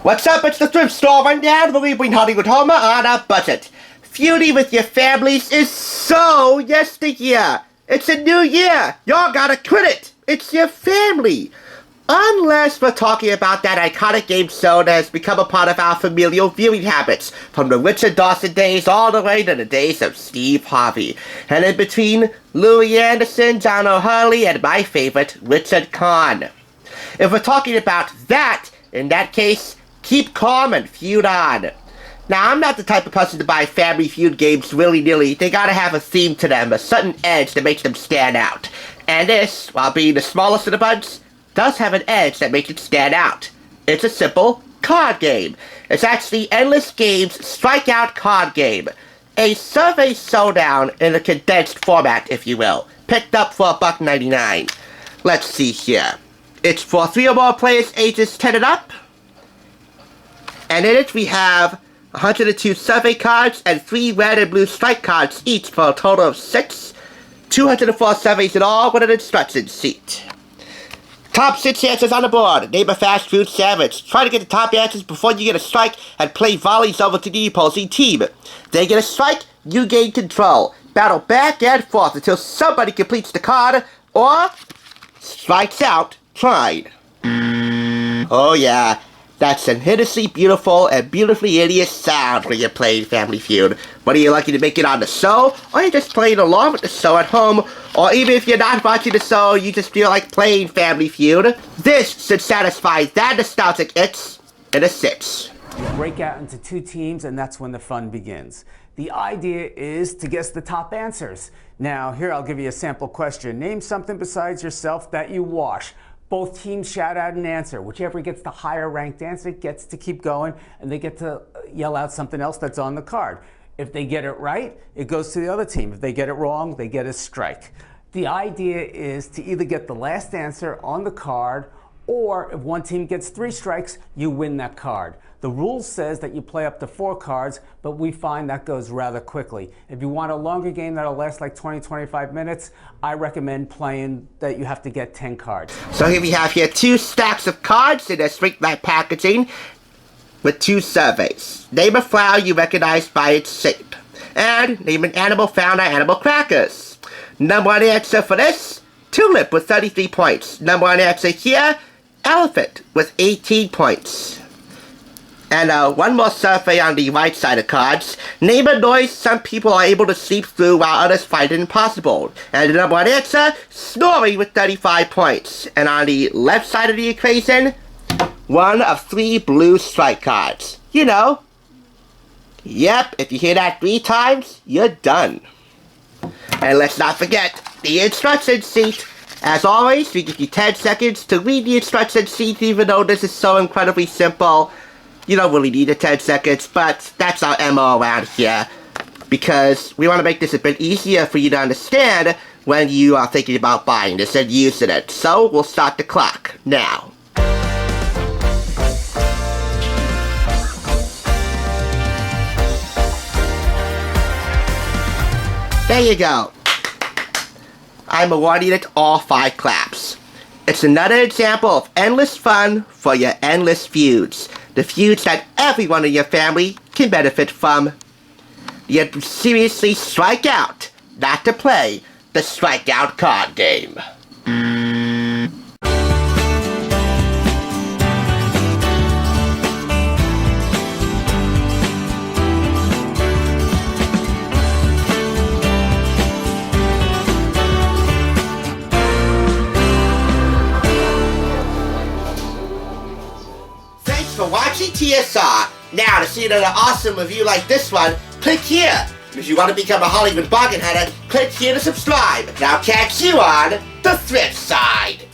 What's up? It's the Thrift Store Rundown, where we bring Hollywood Homer on a budget. Feuding with your families is so yesteryear. It's a new year. Y'all gotta quit it. It's your family. Unless we're talking about that iconic game show that has become a part of our familial viewing habits, from the Richard Dawson days all the way to the days of Steve Harvey. And in between, Louis Anderson, John O'Hurley, and my favorite, Richard Kahn. If we're talking about that, in that case, keep calm and feud on. Now, I'm not the type of person to buy Family Feud games willy-nilly. They gotta have a theme to them, a certain edge that makes them stand out. And this, while being the smallest of the bunch, does have an edge that makes it stand out. It's a simple card game. It's actually Endless Games' Strikeout card game. A survey showdown in a condensed format, if you will. Picked up for $1.99. Let's see here. It's for 3 or more players ages 10 and up. And in it we have 102 survey cards and 3 red and blue strike cards each for a total of 6. 204 surveys in all with an instruction sheet. Top 6 answers on the board. Name a fast food sandwich. Try to get the top answers before you get a strike and play volleys over to the opposing team. They get a strike, you gain control. Battle back and forth until somebody completes the card or strikes out trying. Oh yeah, that's an hideously beautiful and beautifully hideous sound when you're playing Family Feud. Whether you're lucky to make it on the show, or you're just playing along with the show at home, or even if you're not watching the show, you just feel like playing Family Feud, this should satisfy that nostalgic itch in a 6. You break out into 2 teams, and that's when the fun begins. The idea is to guess the top answers. Now, here I'll give you a sample question. Name something besides yourself that you wash. Both teams shout out an answer. Whichever gets the higher ranked answer gets to keep going, and they get to yell out something else that's on the card. If they get it right, it goes to the other team. If they get it wrong, they get a strike. The idea is to either get the last answer on the card, or if one team gets 3 strikes, you win that card. The rule says that you play up to 4 cards, but we find that goes rather quickly. If you want a longer game that'll last like 20-25 minutes, I recommend playing that you have to get 10 cards. So here we have 2 stacks of cards in a shrink wrap packaging with 2 surveys. Name a flower you recognize by its shape. And name an animal found on animal crackers. Number 1 answer for this, tulip with 33 points. Number 1 answer here, elephant with 18 points. And one more survey on the right side of cards. Name a noise some people are able to sleep through while others find it impossible. And the number 1 answer, snoring with 35 points. And on the left side of the equation, 1 of 3 blue strike cards. You know. Yep, if you hear that 3 times, you're done. And let's not forget the instruction sheet. As always, we give you 10 seconds to read the instruction sheet, even though this is so incredibly simple. You don't really need the 10 seconds, but that's our MO around here. Because we want to make this a bit easier for you to understand when you are thinking about buying this and using it. So, we'll start the clock now. There you go. I'm awarding it all 5 claps. It's another example of endless fun for your endless feuds. The feuds that everyone in your family can benefit from. Yet seriously strike out, not to play the Strikeout card game. For watching TSR. Now, to see another awesome review like this one, click here. If you want to become a Hollywood bargain hunter, click here to subscribe. Now catch you on the thrift side.